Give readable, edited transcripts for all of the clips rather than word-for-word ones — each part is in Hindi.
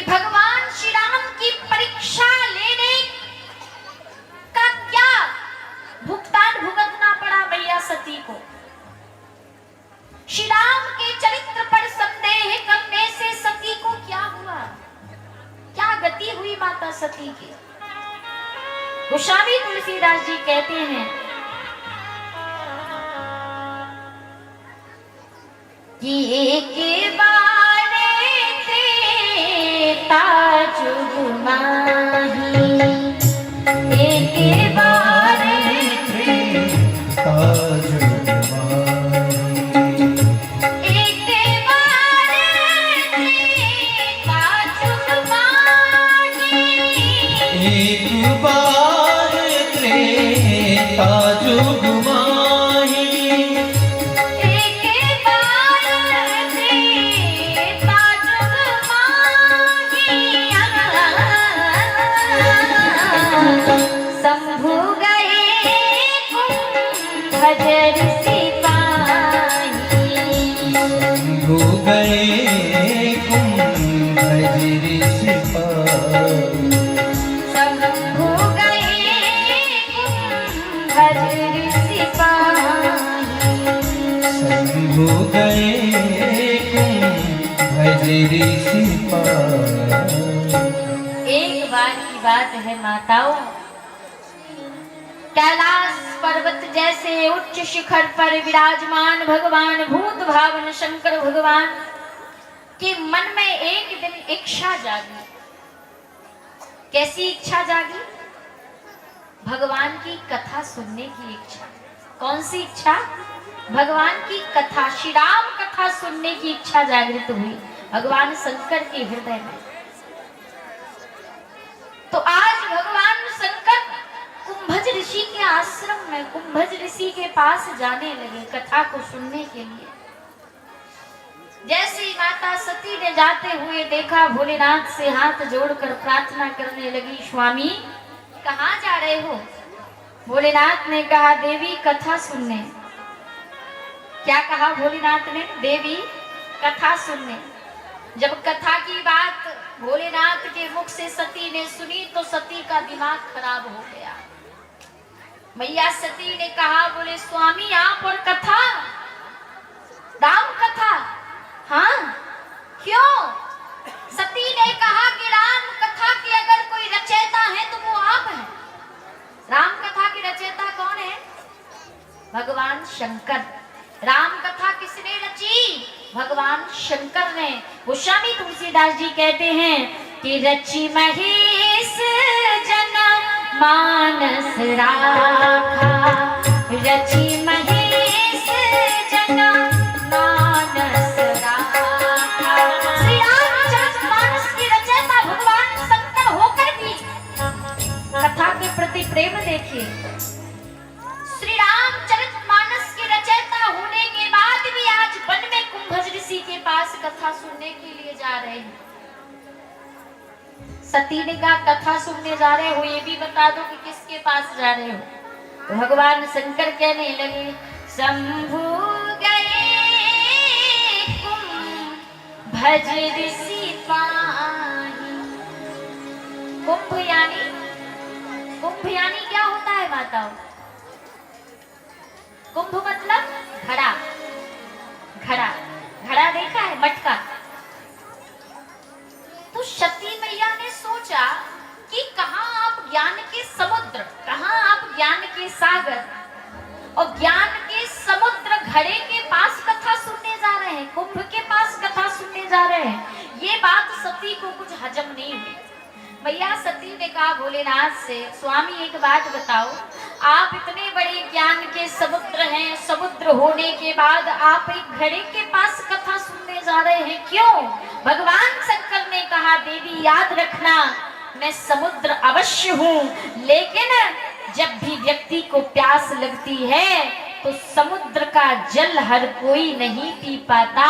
कि भगवान श्री राम की परीक्षा लेने का क्या भुगतान भुगतना पड़ा मैया सती को। श्री राम के चरित्र पर संदेह करने से सती को क्या हुआ, क्या गति हुई माता सती की। गोस्वामी तुलसीदास जी कहते हैं कि एक बार तेता जुग माही, एक बार तेता जुग माही, एक बार तेता जुग माही, एक बार त्रेता जुग माही, एक बार त्रेता जुग माही। शंभु गए कुंभज सिपाही, शंभु गए कुंभज सिपाही, शंभु गए कुंभज सिपाही। शंभु गए कुंभज सिपाही। एक बार की बात है माताओं, कैलाश पर्वत जैसे उच्च शिखर पर विराजमान भगवान भूत भावन शंकर भगवान के मन में एक दिन इच्छा जागी। कैसी इच्छा जागी? भगवान की कथा सुनने की इच्छा। कौन सी इच्छा? भगवान की कथा, श्री राम कथा सुनने की इच्छा जागृत हुई भगवान शंकर के हृदय में। तो आज भगवान शंकर कुंभज ऋषि के आश्रम में, कुंभज ऋषि के पास जाने लगे कथा को सुनने के लिए। जैसे ही माता सती ने जाते हुए देखा, भोलेनाथ से हाथ जोड़कर प्रार्थना करने लगी, स्वामी कहाँ जा रहे हो? भोलेनाथ ने कहा देवी कथा सुनने। क्या कहा भोलेनाथ ने? देवी कथा सुनने। जब कथा की बात भोलेनाथ के मुख से सती ने सुनी तो सती का दिमाग खराब हो गया। मैया सती ने कहा, बोले स्वामी आप और कथा, राम कथा? हाँ, क्यों? सती ने कहा कि राम कथा के अगर कोई रचयिता है तो वो आप हैं। राम कथा की रचयिता कौन है? भगवान शंकर। राम कथा किसने रची? भगवान शंकर ने। गोस्वामी तुलसीदास जी कहते हैं कि रची महेश जना मानस राखा, रची महेश जना मानस राखा। श्री रामचरितमानस की रचयिता भगवान शंकर होकर भी कथा के प्रति प्रेम देखिए। श्री रामचरितमानस की रचयिता होने के बाद भी आज वन में कुंभज ऋषि के पास कथा सुनने के लिए जा रहे हैं। सती ने कहा कथा सुनने जा रहे हो, ये भी बता दो कि किसके पास जा रहे हो। तो भगवान शंकर कहने लगे, शंभु गए कुंभज ऋषि पाही। कुंभ यानी क्या होता है माताओं? कुंभ मतलब घड़ा। घड़ा, घड़ा देखा है? मटका। तो सती मैया ने सोचा कि कहाँ आप ज्ञान के समुद्र, कहाँ आप ज्ञान के सागर और ज्ञान के समुद्र घड़े के पास कथा सुनने जा रहे हैं, कुंभ के पास कथा सुनने जा रहे हैं। ये बात सती को कुछ हजम नहीं हुई। मैया सती ने कहा भोलेनाथ से, स्वामी एक बात बताओ, आप इतने बड़े ज्ञान के समुद्र हैं, समुद्र होने के बाद आप एक घड़े के पास कथा सुनने जा रहे हैं, क्यों? भगवान शंकर ने कहा देवी याद रखना, मैं समुद्र अवश्य हूँ, लेकिन जब भी व्यक्ति को प्यास लगती है तो समुद्र का जल हर कोई नहीं पी पाता,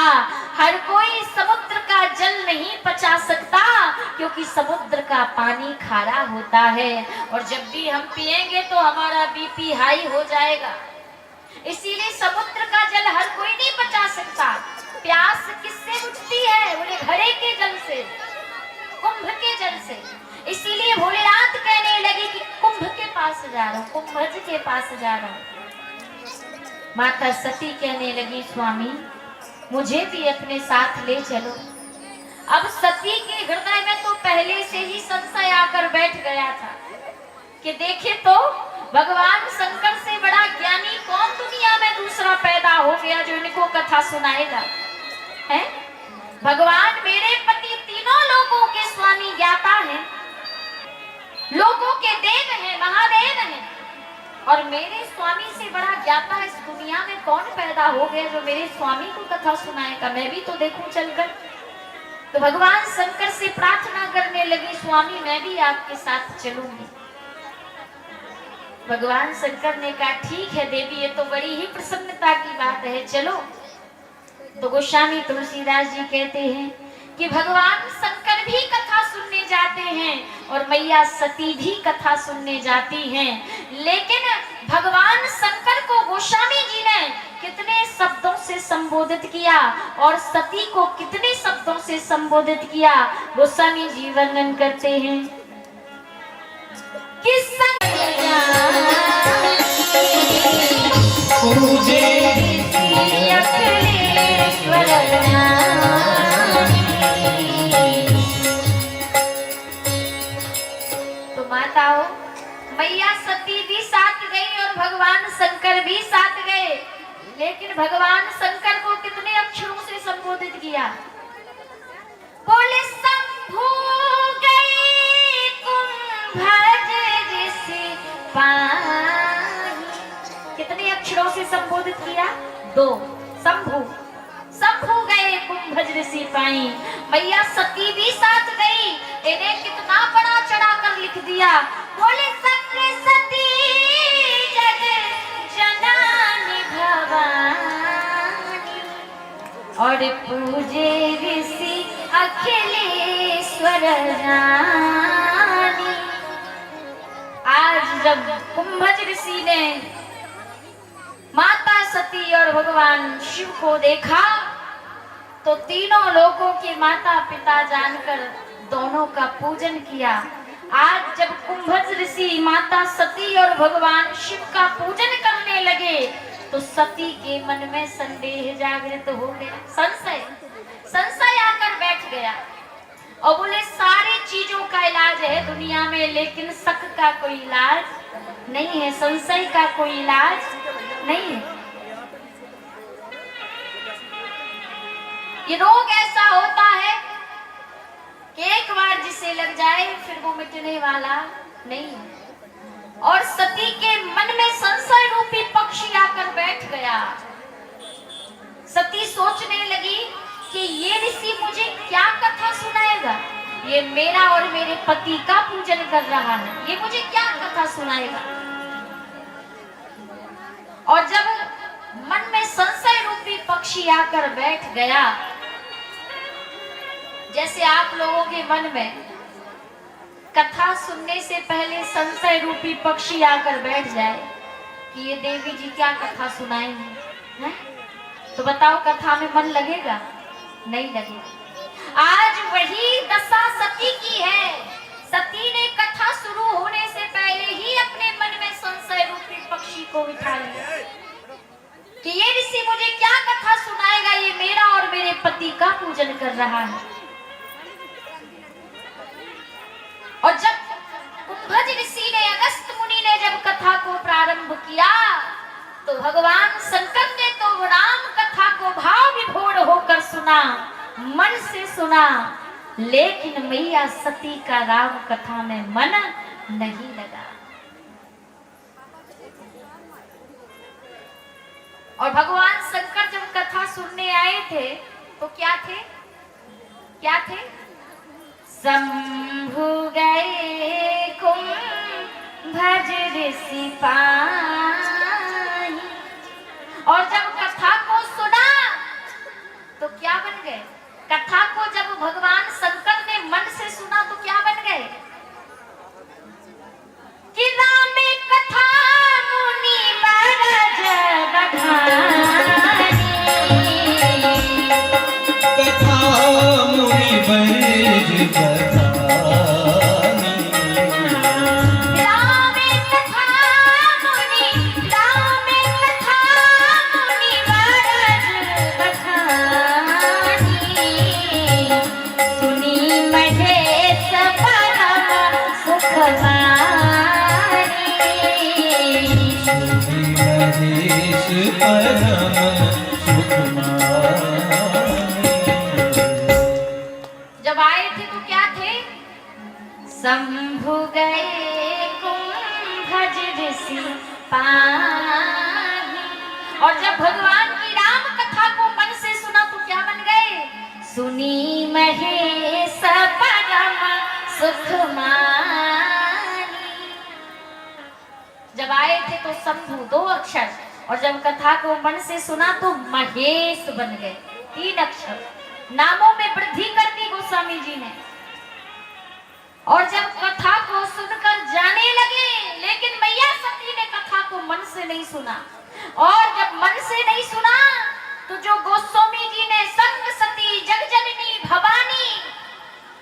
हर कोई समुद्र का जल नहीं पचा सकता, क्योंकि समुद्र का पानी खारा होता है और जब भी हम पिएंगे तो हमारा बीपी हाई हो जाएगा। इसीलिए समुद्र का जल हर कोई नहीं पचा सकता। प्यास किससे बुझती है? बोले घड़े के जल से। कुंभ के जल से। इसीलिए भोलेनाथ कहने लगे कि कुंभ के पास जा रहा हूं, कुंभज के पास जा रहा हूं। माता सती कहने लगी स्वामी मुझे भी अपने साथ ले चलो। अब सती के हृदय में तो पहले से ही संशय आकर बैठ गया था कि देखे तो भगवान शंकर से बड़ा ज्ञानी कौन दुनिया में दूसरा पैदा हो गया जो इनको कथा सुनाएगा, है? भगवान मेरे पति तीनों लोगों के स्वामी ज्ञाता हैं, लोगों के देव हैं, महादेव हैं, और मेरे स्वामी से बड़ा ज्ञाता इस दुनिया में कौन पैदा हो गया जो मेरे स्वामी को कथा सुनाएगा। मैं भी तो देखूं चलकर। तो भगवान शंकर से प्रार्थना करने लगी स्वामी मैं भी आपके साथ चलूंगी। भगवान शंकर ने कहा ठीक है देवी, ये तो बड़ी ही प्रसन्नता की बात है, चलो। तो गोस्वामी तुलसीदास जी कहते हैं कि भगवान शंकर भी कथा सुनने जाते हैं और मैया सती भी कथा सुनने जाती हैं, लेकिन भगवान शंकर को गोस्वामी जी ने कितने शब्दों से संबोधित किया और सती को कितने शब्दों से संबोधित किया, गोस्वामी जी वर्णन करते हैं कि पूजे तो माताओं मैया सती भी साथ गई और भगवान शंकर भी साथ गए, लेकिन भगवान शंकर को कितने अक्षरों से संबोधित किया? बोले शंभु गए कुंभज ऋषि पाई। कितने अक्षरों से संबोधित किया? 2। शंभु, शंभु गए कुंभज ऋषि पाई। मैया सती भी साथ गई, इन्हें कितना बड़ा चढ़ा कर लिख दिया। बोले संग सती जग जनानी भवानी और पूजे ऋषि अखिलेश्वर रानी। आज जब कुंभज ऋषि ने माता सती और भगवान शिव को देखा तो तीनों लोगों के माता पिता जानकर दोनों का पूजन किया। आज जब कुंभज ऋषि माता सती और भगवान शिव का पूजन करने लगे तो सती के मन में संदेह जागृत हो गया, संशय आकर बैठ गया और बोले सारी चीजों का इलाज है दुनिया में, लेकिन शक का कोई इलाज नहीं है, संशय का कोई इलाज नहीं है। ये रोग ऐसा होता है कि एक बार जिसे लग जाए फिर वो मिटने वाला नहीं है। और सती के मन में संशय रूपी पक्षी आकर बैठ गया। सती सोचने लगी कि ये ऋषि मुझे क्या कथा सुनाएगा, ये मेरा और मेरे पति का पूजन कर रहा है, ये मुझे क्या कथा सुनाएगा। और जब मन में संशय रूपी पक्षी आकर बैठ गया, जैसे आप लोगों के मन में कथा सुनने से पहले संशय रूपी पक्षी आकर बैठ जाए कि ये देवी जी क्या कथा सुनाएंगे, हैं? तो बताओ कथा में मन लगेगा? नहीं लगेगा। आज वही दशा सती की है। सती ने कथा शुरू होने से पहले ही अपने मन में संशय रूपी पक्षी को बिठा लिया कि ये ऋषि मुझे क्या कथा सुनाएगा, ये मेरा और मेरे पति का पूजन कर रहा है। और जब कुंभज ऋषि ने, अगस्त मुनि ने जब कथा को प्रारंभ किया तो भगवान शंकर ने तो राम कथा को भाव विभोर होकर सुना, मन से सुना, लेकिन मैया सती का राम कथा में मन नहीं लगा। और भगवान शंकर जब कथा सुनने आए थे तो क्या थे? क्या थे? शंभु गए कुंभज ऋषि पाई। और जब कथा को सुना तो क्या बन गए? कथा को जब भगवान शंकर ने मन से सुना तो क्या बन गए? कि राम कथा मुनि बरज बधानी। कथा मुनि बरज बधानी। महेश परम सुख माहे। जब आए थे तो क्या थे? शंभु गए कुंभज ऋषि पाहि। और जब भगवान की राम कथा को मन से सुना तो क्या बन गए? सुनी महेश परम सुख माही। जब आए थे तो शंभु 2 अक्षर, और जब कथा को मन से सुना तो महेश बन गए 3 अक्षर। नामों में वृद्धि कर दी गोस्वामी जी ने। और जब कथा को सुनकर जाने लगे, लेकिन मैया सती ने कथा को मन से नहीं सुना। और जब मन से नहीं सुना तो जो गोस्वामी जी ने संग सती जगजननी भवानी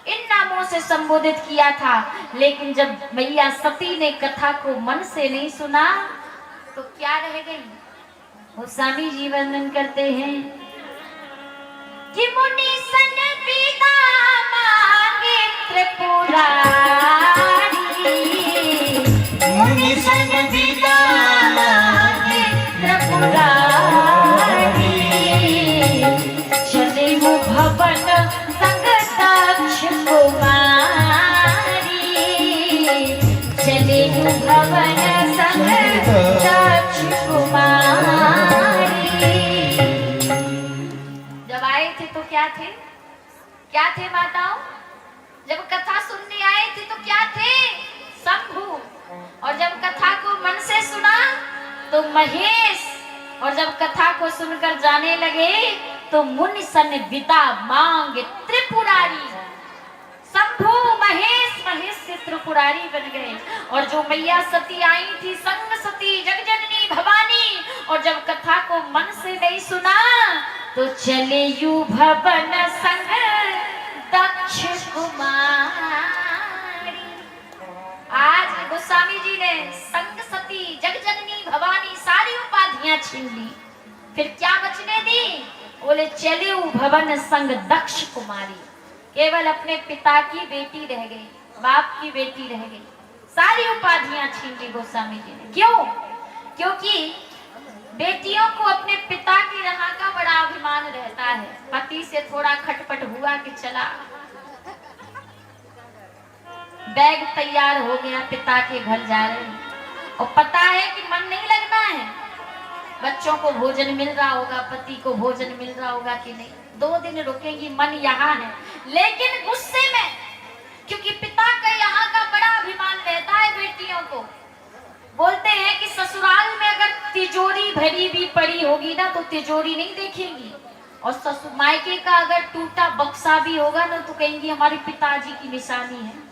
इन नामों से संबोधित किया था, लेकिन जब मैया सती ने कथा को मन से नहीं सुना तो क्या रह गई? गोस्वामी जी वर्णन करते हैं कि मुनि सन पिता मांगे त्रिपुरारी। मुनि सन पिता मांगे त्रिपुरारी। चले वो भवन संग दक्ष कुमारी। चले वो भवन संग दक्ष कुमारी। जब आए थे तो क्या थे? क्या थे माताओं? जब कथा सुनने आए थे तो क्या थे? शंभु। और जब कथा को मन से सुना तो महेश। और जब कथा को सुनकर जाने लगे तो मुनि सन विदा मांगे त्रिपुरारी। शंभु महेश, महेश से त्रिपुरारी बन गए। और जो मैया सती आई थी संग सती जगजननी भवानी, और जब कथा को मन से नहीं सुना तो चले यू भवन संग दक्ष कुमारी। आज गोस्वामी जी ने संग सती जगजननी भवानी सारी उपाधियां छीन ली, फिर क्या बचने दी? बोले चले यू भवन संग दक्ष कुमारी। केवल अपने पिता की बेटी रह गई, बाप की बेटी रह गई, सारी उपाधियां छीन ली गोस्वामी जी ने। क्यों? क्योंकि बेटियों को अपने पिता की राह का बड़ा अभिमान रहता है। पति से थोड़ा खटपट हुआ कि चला, बैग तैयार हो गया, पिता के घर जा रहे हैं, और पता है कि मन नहीं लगना है, बच्चों को भोजन मिल रहा होगा, पति को भोजन मिल रहा होगा कि नहीं, 2 दिन रुकेंगी, मन यहाँ है, लेकिन गुस्से में, क्योंकि पिता का यहाँ का बड़ा अभिमान रहता है बेटियों को। बोलते हैं कि ससुराल में अगर तिजोरी भरी भी पड़ी होगी ना तो तिजोरी नहीं देखेंगी, और ससुर मायके का अगर टूटा बक्सा भी होगा ना तो कहेंगी हमारे पिताजी की निशानी है।